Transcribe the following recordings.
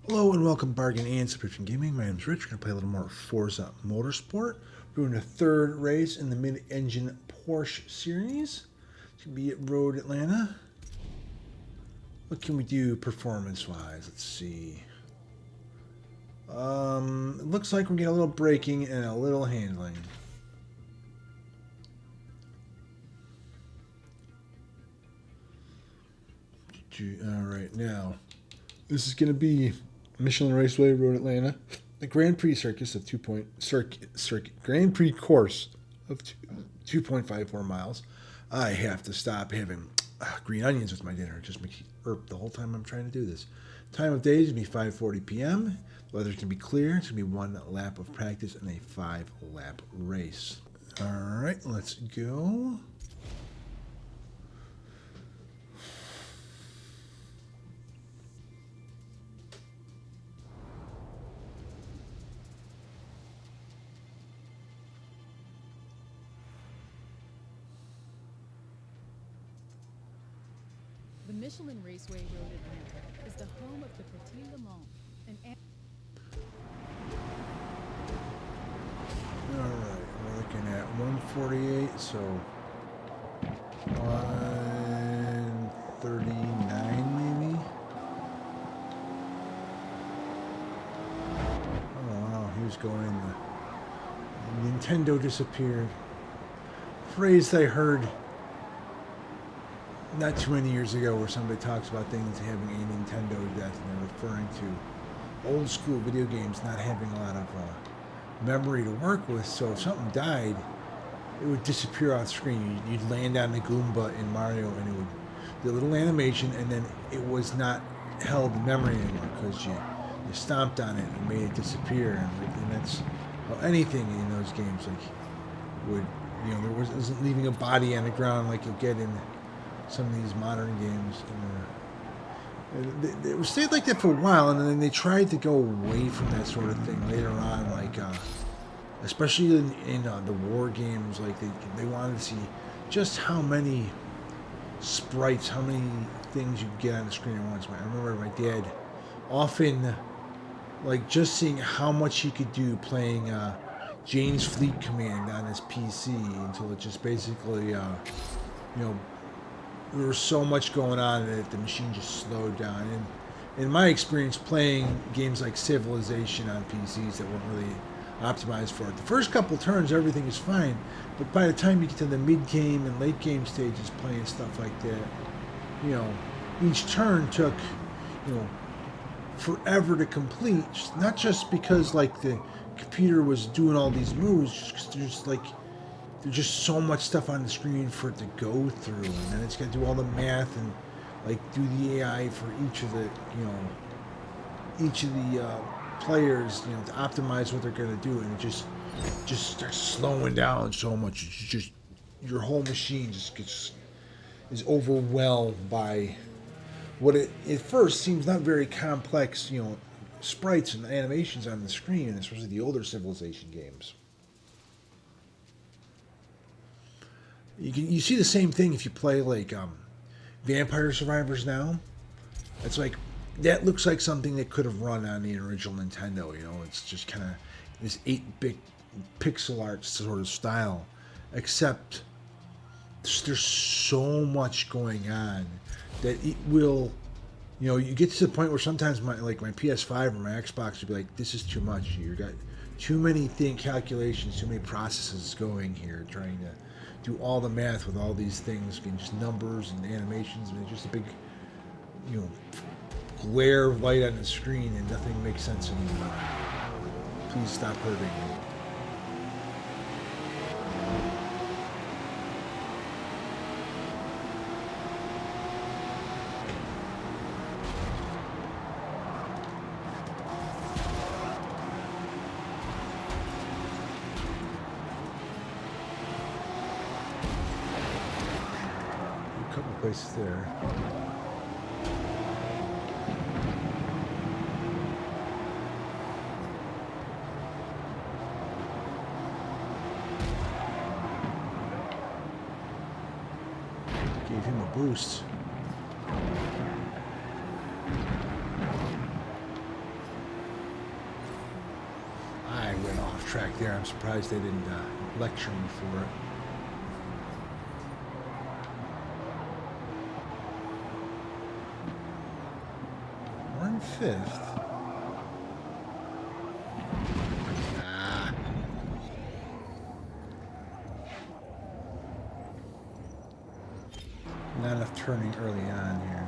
Hello and welcome Bargain and Subscription Gaming. My name is Rich. We're going to play a little more Forza Motorsport. We're doing a third race in the mid-engine Porsche series. It's going to be at Road Atlanta. What can we do performance-wise? Let's see. It looks like we're getting a little braking and a little handling. Alright, now, this is going to be Michelin Raceway, Road Atlanta. The Grand Prix circuit of Grand Prix course of 2.54 miles. I have to stop having green onions with my dinner. It just makes me burp the whole time I'm trying to do this. Time of day is going to be 5:40 p.m. Weather's going to be clear. It's going to be 1 lap of practice and a 5-lap race. All right, let's go. The Michelin Raceway Road Atlanta is the home of the Prix Le Mans, Alright, we're looking at 148, so 139 maybe? Oh wow, he was going in the Nintendo disappeared. Phrase I heard not too many years ago where somebody talks about things having a Nintendo death and they're referring to old school video games not having a lot of memory to work with, so if something died, it would disappear off screen. You'd land on the Goomba in Mario and it would do a little animation and then it was not held in memory anymore because you stomped on it and made it disappear, and that's how anything in those games would, there wasn't leaving a body on the ground like you'll get in some of these modern games. It was stayed like that for a while, and then they tried to go away from that sort of thing later on, especially in the war games. Like they wanted to see just how many sprites, how many things you could get on the screen at once. I remember my dad often just seeing how much he could do playing Jane's Fleet Command on his PC until it just basically there was so much going on that the machine just slowed down. And in my experience playing games like Civilization on PCs that weren't really optimized for it, the first couple turns everything is fine, but by the time you get to the mid-game and late-game stages playing stuff like that, each turn took, forever to complete, not just because the computer was doing all these moves, just because there's just so much stuff on the screen for it to go through, and then it's got to do all the math and do the AI for each of the players, to optimize what they're going to do, and it just starts slowing down so much. It's just your whole machine is overwhelmed by what it at first seems not very complex, sprites and animations on the screen, especially the older Civilization games. You see the same thing if you play Vampire Survivors now. It's that looks like something that could have run on the original Nintendo. It's just kind of this 8-bit pixel art sort of style, except there's so much going on that it will. You get to the point where sometimes my PS5 or my Xbox would be like, this is too much. You got too many calculations, too many processes going here, trying to do all the math with all these things and just numbers and animations, and it's just a big, glare of light on the screen, and nothing makes sense anymore. Please stop hurting me. Couple places there. Gave him a boost. track there. I'm surprised they didn't lecture me for it. We're in 5th. Not enough turning early on here.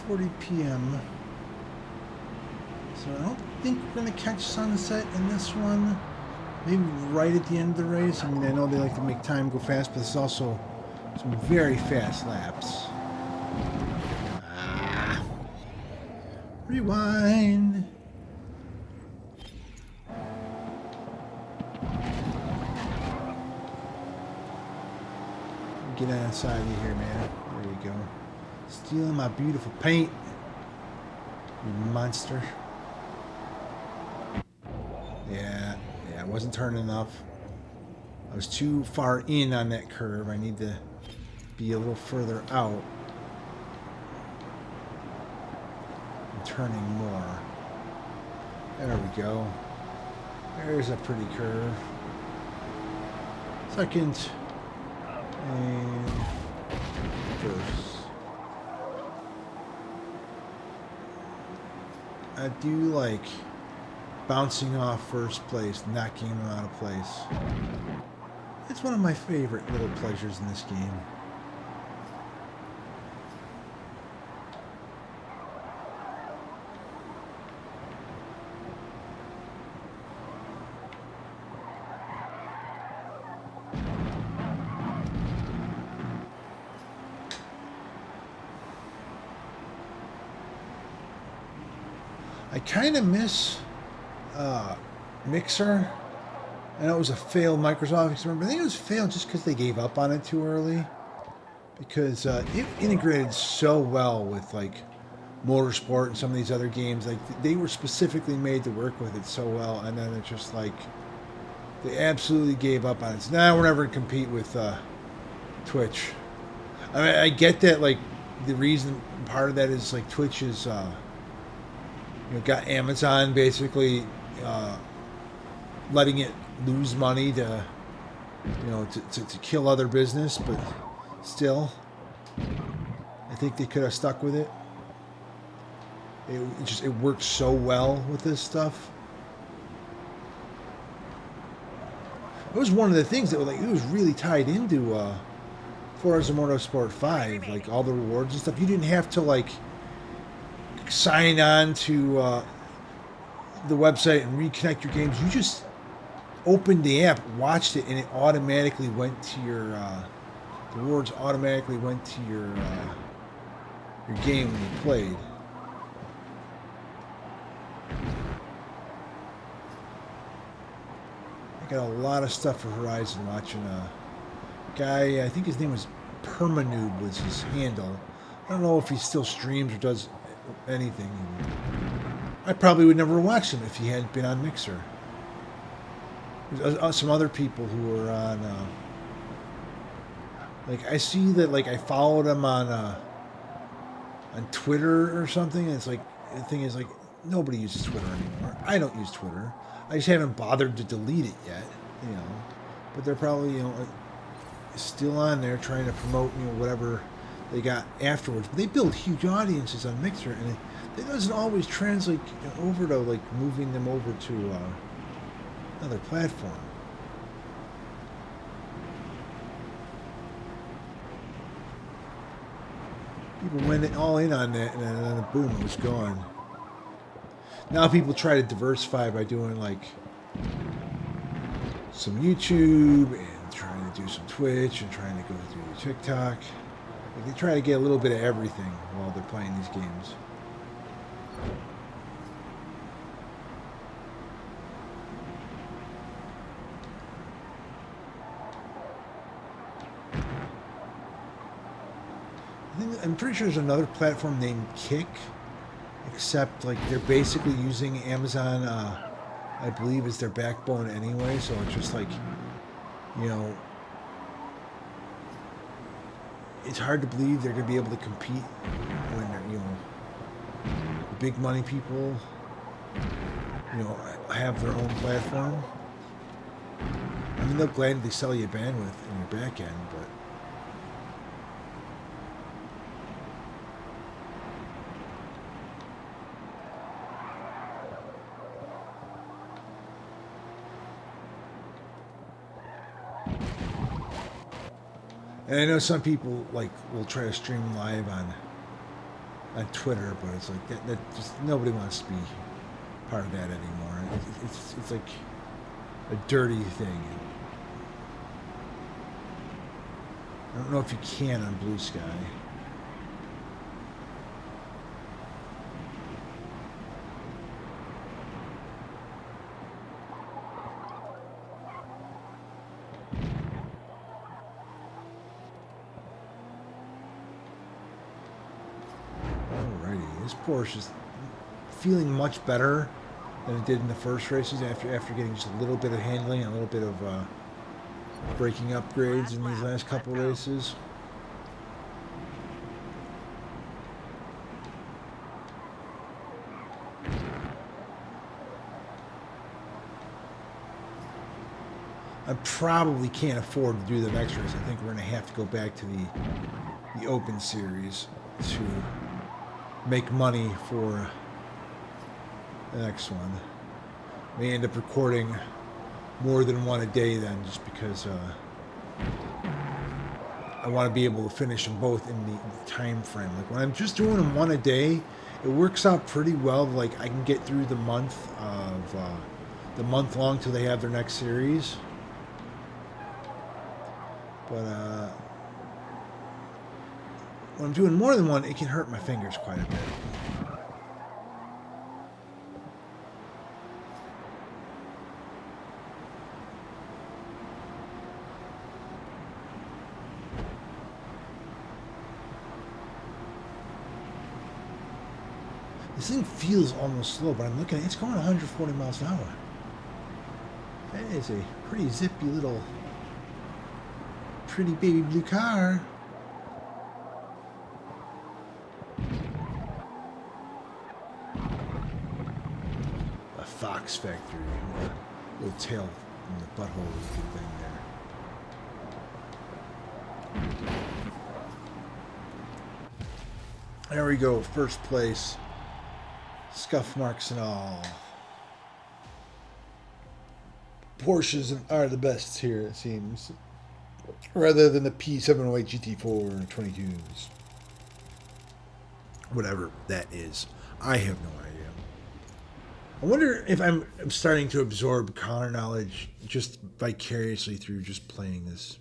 .40 p.m. So I don't think we're going to catch sunset in this one. Maybe right at the end of the race. I mean, I know they like to make time go fast, but it's also some very fast laps. Rewind. Get outside of here, man. There you go. Stealing my beautiful paint, you monster. Yeah, I wasn't turning enough. I was too far in on that curve. I need to be a little further out. I'm turning more. There we go. There's a pretty curve. Second. And first. I do like bouncing off first place, knocking them out of place. It's one of my favorite little pleasures in this game. I kind of miss Mixer. I know it was a failed Microsoft experiment, but I think it was failed just because they gave up on it too early. Because it integrated so well with like Motorsport and some of these other games. Like they were specifically made to work with it so well, and then it's just like they absolutely gave up on it. So now we're never going to compete with Twitch. I mean, I get that. Like the reason part of that is like Twitch is. Got Amazon basically letting it lose money to kill other business, but still, I think they could have stuck with it. It works so well with this stuff. It was one of the things that it was really tied into Forza Motorsport 5, like all the rewards and stuff. You didn't have to like sign on to the website and reconnect your games. You just opened the app, watched it, and it automatically went to your the rewards automatically went to your game when you played. I got a lot of stuff for Horizon watching a guy, I think his name was Permanoob was his handle. I don't know if he still streams or does anything. I probably would never watch him if he hadn't been on Mixer. There's some other people who were on like I see that like I followed him on Twitter or something, and it's like the thing is like nobody uses Twitter anymore. I don't use Twitter. I just haven't bothered to delete it yet, but they're probably still on there trying to promote whatever they got afterwards. But they build huge audiences on Mixer, and it doesn't always translate over to like moving them over to another platform. People went all in on that, and then boom, it was gone. Now people try to diversify by doing like some YouTube and trying to do some Twitch and trying to go through TikTok. Like they try to get a little bit of everything while they're playing these games. I'm pretty sure there's another platform named Kick. It except like they're basically using Amazon, I believe, as their backbone anyway. So it's just like, you know, it's hard to believe they're going to be able to compete when they're, you know, the big money people, you know, have their own platform. I mean, they'll gladly sell you bandwidth in your back end, but and I know some people like will try to stream live on Twitter, but it's like that just nobody wants to be part of that anymore. It's like a dirty thing. I don't know if you can on Blue Sky. Alrighty, this Porsche is feeling much better than it did in the first races after getting just a little bit of handling and a little bit of braking upgrades in these last couple races. I probably can't afford to do the next race. I think we're going to have to go back to the Open Series to make money for the next one. May end up recording more than one a day then, just because I want to be able to finish them both in the time frame. Like when I'm just doing them one a day, it works out pretty well. Like I can get through the month long till they have their next series. But when I'm doing more than one, it can hurt my fingers quite a bit. This thing feels almost slow, but I'm looking at it, it's going 140 miles an hour. That is a pretty zippy little, pretty baby blue car. A Fox factory. A little tail in the butthole is a good thing there. There we go, first place. Scuff marks and all. Porsches are the best here, it seems. Rather than the P708 GT4 22s. Whatever that is. I have no idea. I wonder if I'm starting to absorb car knowledge just vicariously through just playing this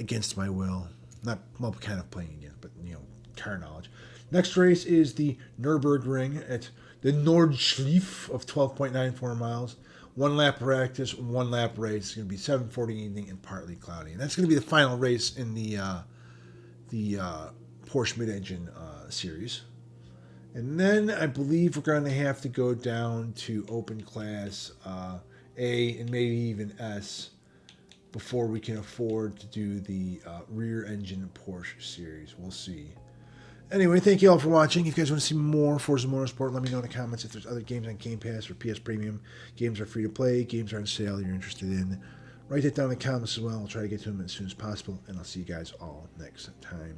against my will. Not, well, kind of playing against, but, you know, car knowledge. Next race is the Nürburgring at the Nordschleife of 12.94 miles. 1 lap practice, 1 lap race. It's going to be 7:40 evening and partly cloudy. And that's going to be the final race in the Porsche mid-engine series. And then I believe we're going to have to go down to open class A and maybe even S before we can afford to do the rear engine Porsche series. We'll see. Anyway, thank you all for watching. If you guys want to see more Forza Motorsport, let me know in the comments if there's other games on Game Pass or PS Premium. Games are free to play. Games are on sale you're interested in. Write that down in the comments as well. I'll try to get to them as soon as possible, and I'll see you guys all next time.